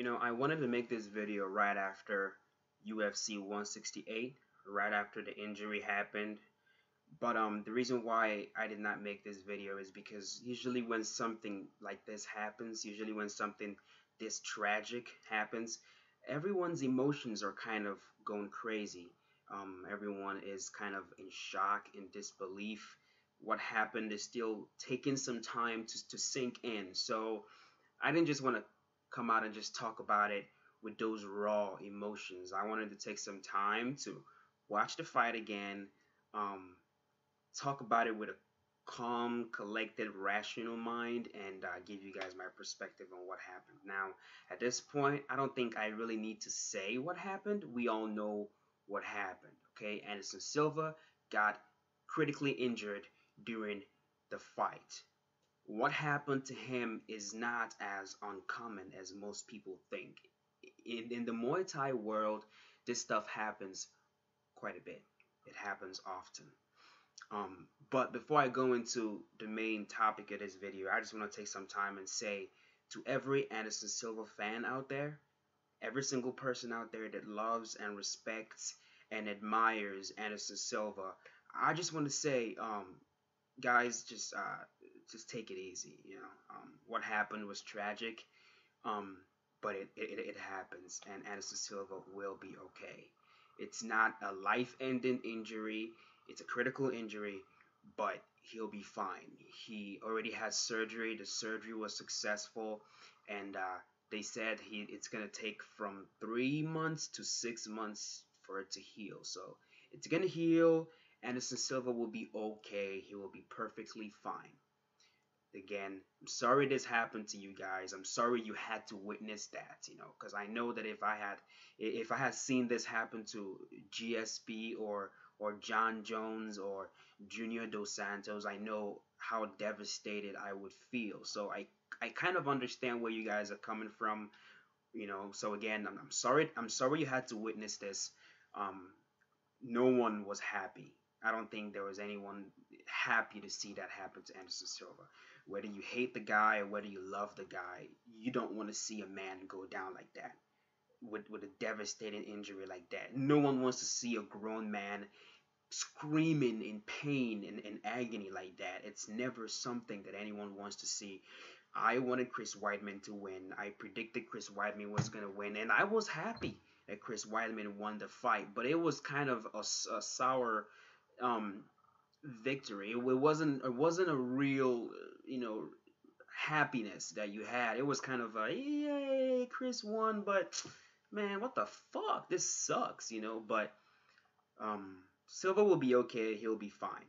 I wanted to make this video right after UFC 168, right after the injury happened. But the reason why I did not make this video is because usually when something like this happens, usually when something this tragic happens, everyone's emotions are kind of going crazy. Everyone is kind of in shock, in disbelief. What happened is still taking some time to sink in. So I didn't just want to come out and just talk about it with those raw emotions. I wanted to take some time to watch the fight again, um, talk about it with a calm, collected, rational mind, and give you guys my perspective on what happened. Now, at this point, I don't think I really need to say what happened. We all know what happened. Okay, Anderson Silva got critically injured during the fight. What happened to him is not as uncommon as most people think. In the Muay Thai world, this stuff happens quite a bit. It happens often. But before I go into the main topic of this video, I just want to take some time and say to every Anderson Silva fan out there, every single person out there that loves and respects and admires Anderson Silva, I just want to say, guys, just take it easy. What happened was tragic, um, but it happens, and Anderson Silva will be okay. It's not a life-ending injury. It's a critical injury, but he'll be fine. He already had surgery. The surgery was successful, and they said it's gonna take from 3 months to 6 months for it to heal. So it's gonna heal. Anderson Silva will be okay. He will be perfectly fine. Again, I'm sorry this happened to you guys. I'm sorry you had to witness that, because I know that if I had seen this happen to GSP or John Jones or Junior Dos Santos, I know how devastated I would feel. So I kind of understand where you guys are coming from. So again, I'm sorry. I'm sorry you had to witness this. Um, no one was happy. I don't think there was anyone happy to see that happen to Anderson Silva. Whether you hate the guy or whether you love the guy, you don't want to see a man go down like that with a devastating injury like that. No one wants to see a grown man screaming in pain and agony like that. It's never something that anyone wants to see. I wanted Chris Weidman to win. I predicted Chris Weidman was going to win, and I was happy that Chris Weidman won the fight, but it was kind of a sour um, victory. It wasn't a real happiness that you had. It was kind of a yay, Chris won, but man, what the fuck? This sucks. But Silva will be okay. He'll be fine.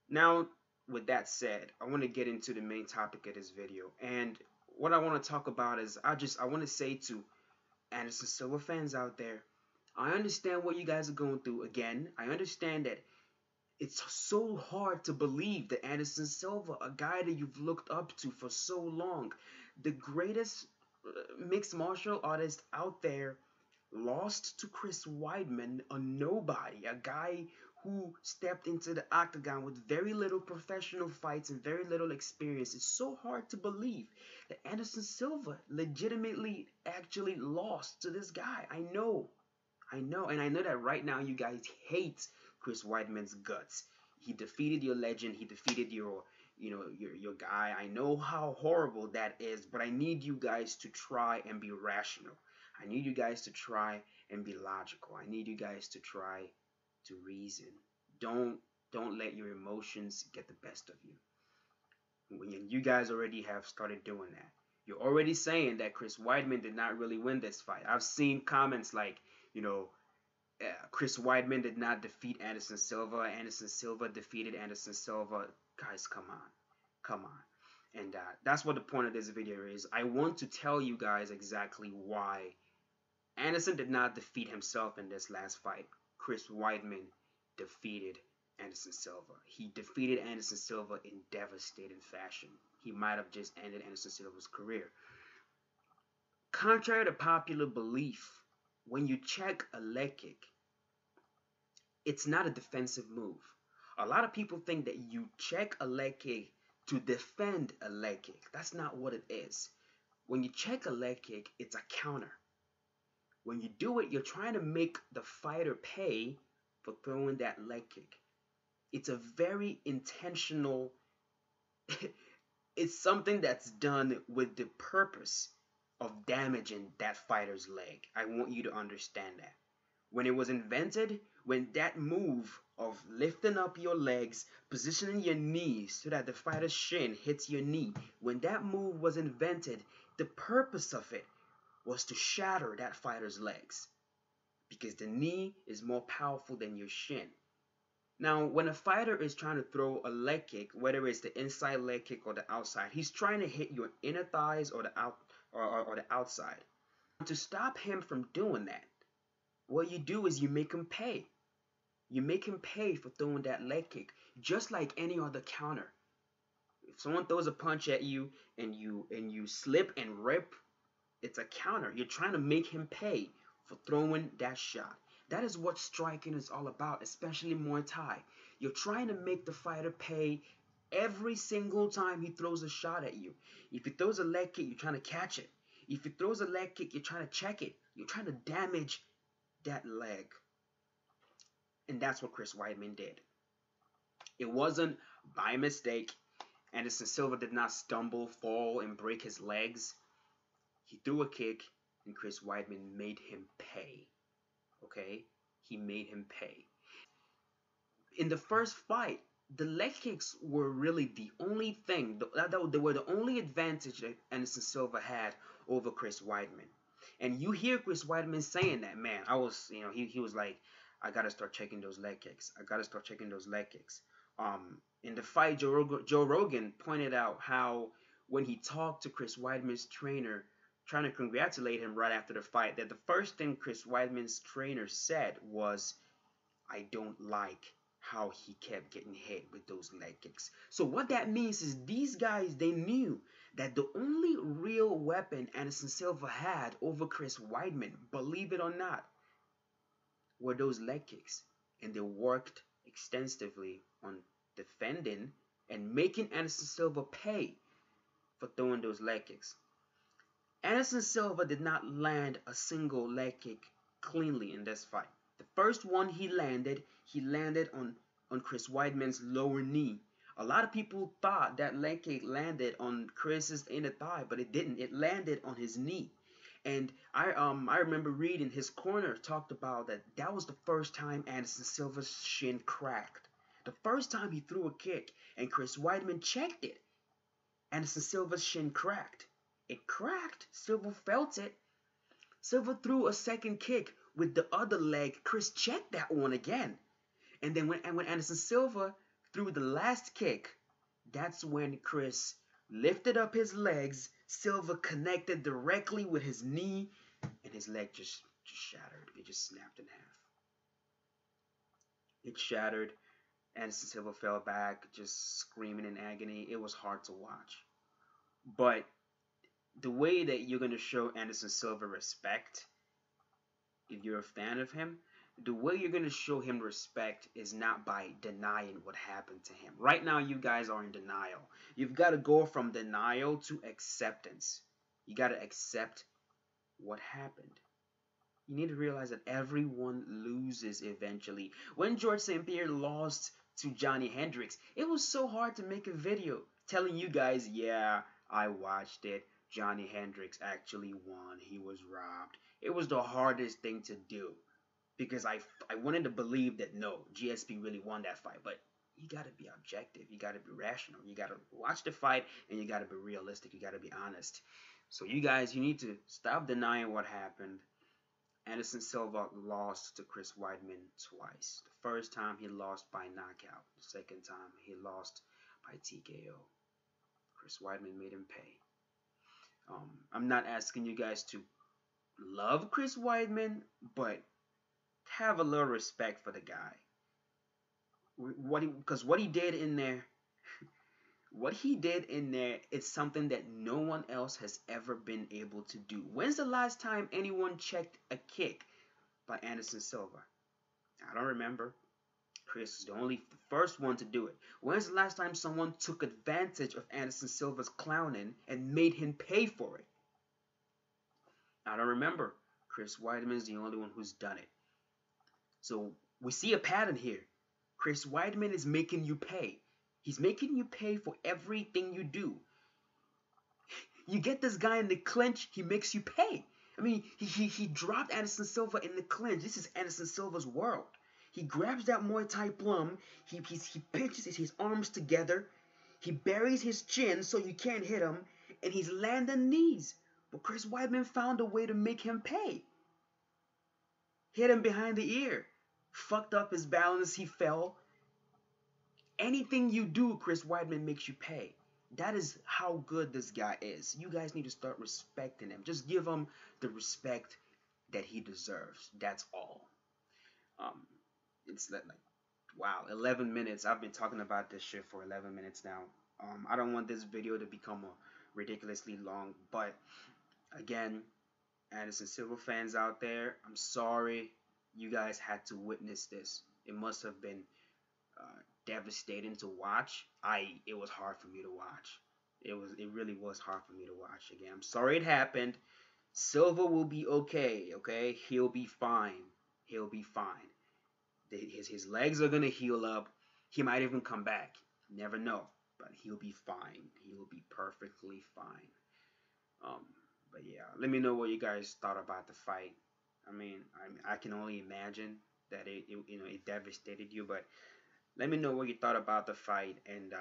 Now, with that said, I want to get into the main topic of this video, and what I want to talk about is I want to say to Anderson Silva fans out there, I understand what you guys are going through. Again, I understand that it's so hard to believe that Anderson Silva, a guy that you've looked up to for so long, the greatest mixed martial artist out there, lost to Chris Weidman, a nobody, a guy who stepped into the octagon with very little professional fights and very little experience. It's so hard to believe that Anderson Silva legitimately actually lost to this guy. I know, and I know that right now you guys hate Chris Weidman's guts. He defeated your legend. He defeated your guy. I know how horrible that is, but I need you guys to try and be rational. I need you guys to try and be logical. I need you guys to try to reason. Don't let your emotions get the best of you. When you guys already have started doing that. You're already saying that Chris Weidman did not really win this fight. I've seen comments like, Chris Weidman did not defeat Anderson Silva. Anderson Silva defeated Anderson Silva. Guys, come on. Come on. And that's what the point of this video is. I want to tell you guys exactly why Anderson did not defeat himself in this last fight. Chris Weidman defeated Anderson Silva. He defeated Anderson Silva in devastating fashion. He might have just ended Anderson Silva's career. Contrary to popular belief, when you check a leg kick, it's not a defensive move. A lot of people think that you check a leg kick to defend a leg kick. That's not what it is. When you check a leg kick, it's a counter. When you do it, you're trying to make the fighter pay for throwing that leg kick. It's a very intentional, it's something that's done with the purpose of damaging that fighter's leg. I want you to understand that. When it was invented, when that move of lifting up your legs, positioning your knees so that the fighter's shin hits your knee, when that move was invented, the purpose of it was to shatter that fighter's legs, because the knee is more powerful than your shin. Now, when a fighter is trying to throw a leg kick, whether it's the inside leg kick or the outside, he's trying to hit your inner thighs or the outside. To stop him from doing that, what you do is you make him pay. You make him pay for throwing that leg kick, just like any other counter. If someone throws a punch at you and you slip and rip, it's a counter. You're trying to make him pay for throwing that shot. That is what striking is all about, especially Muay Thai. You're trying to make the fighter pay every single time he throws a shot at you. If he throws a leg kick, you're trying to catch it. If he throws a leg kick, you're trying to check it. You're trying to damage that leg. And that's what Chris Weidman did. It wasn't by mistake. Anderson Silva did not stumble, fall, and break his legs. He threw a kick, and Chris Weidman made him pay. Okay? He made him pay. In the first fight, the leg kicks were really the only thing, they were the only advantage that Anderson Silva had over Chris Weidman. And you hear Chris Weidman saying that, man, he was like, I got to start checking those leg kicks. I got to start checking those leg kicks. In the fight, Joe Rogan pointed out how when he talked to Chris Weidman's trainer, trying to congratulate him right after the fight, that the first thing Chris Weidman's trainer said was, I don't like how he kept getting hit with those leg kicks. So what that means is these guys, they knew that the only real weapon Anderson Silva had over Chris Weidman, believe it or not, were those leg kicks. And they worked extensively on defending and making Anderson Silva pay for throwing those leg kicks. Anderson Silva did not land a single leg kick cleanly in this fight. The first one he landed on Chris Weidman's lower knee. A lot of people thought that leg kick landed on Chris's inner thigh, but it didn't. It landed on his knee. And I remember reading his corner talked about that was the first time Anderson Silva's shin cracked. The first time he threw a kick and Chris Weidman checked it, Anderson Silva's shin cracked. It cracked. Silva felt it. Silva threw a second kick with the other leg. Chris checked that one again. And then when Anderson Silva threw the last kick, that's when Chris lifted up his legs. Silva connected directly with his knee, and his leg just shattered. It just snapped in half. It shattered. Anderson Silva fell back, just screaming in agony. It was hard to watch. But the way that you're going to show Anderson Silva respect, if you're a fan of him, the way you're going to show him respect is not by denying what happened to him. Right now, you guys are in denial. You've got to go from denial to acceptance. You got to accept what happened. You need to realize that everyone loses eventually. When George St. Pierre lost to Johnny Hendricks, it was so hard to make a video telling you guys, yeah, I watched it. Johnny Hendricks actually won. He was robbed. It was the hardest thing to do because I wanted to believe that no, GSP really won that fight. But you got to be objective. You got to be rational. You got to watch the fight and you got to be realistic. You got to be honest. So you guys, you need to stop denying what happened. Anderson Silva lost to Chris Weidman twice. The first time he lost by knockout. The second time he lost by TKO. Chris Weidman made him pay. I'm not asking you guys to love Chris Weidman, but have a little respect for the guy. Because what he did in there is something that no one else has ever been able to do. When's the last time anyone checked a kick by Anderson Silva? I don't remember. Chris is the first one to do it. When's the last time someone took advantage of Anderson Silva's clowning and made him pay for it? I don't remember. Chris Weidman is the only one who's done it. So we see a pattern here. Chris Weidman is making you pay. He's making you pay for everything you do. You get this guy in the clinch, he makes you pay. I mean, he dropped Anderson Silva in the clinch. This is Anderson Silva's world. He grabs that Muay Thai plum. He pinches his arms together. He buries his chin so you can't hit him. And he's landing knees. But Chris Weidman found a way to make him pay. Hit him behind the ear. Fucked up his balance. He fell. Anything you do, Chris Weidman makes you pay. That is how good this guy is. You guys need to start respecting him. Just give him the respect that he deserves. That's all. It's like, wow, 11 minutes. I've been talking about this shit for 11 minutes now. I don't want this video to become ridiculously long, but again, Anderson Silva fans out there, I'm sorry you guys had to witness this. It must have been devastating to watch. It was hard for me to watch. It really was hard for me to watch. Again, I'm sorry it happened. Silva will be okay. Okay, he'll be fine. He'll be fine. His legs are gonna heal up. He might even come back. Never know, but he'll be fine. He will be perfectly fine. But yeah, let me know what you guys thought about the fight. I mean, I can only imagine that it devastated you, but let me know what you thought about the fight, and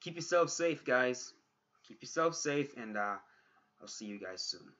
keep yourself safe, guys. Keep yourself safe, and I'll see you guys soon.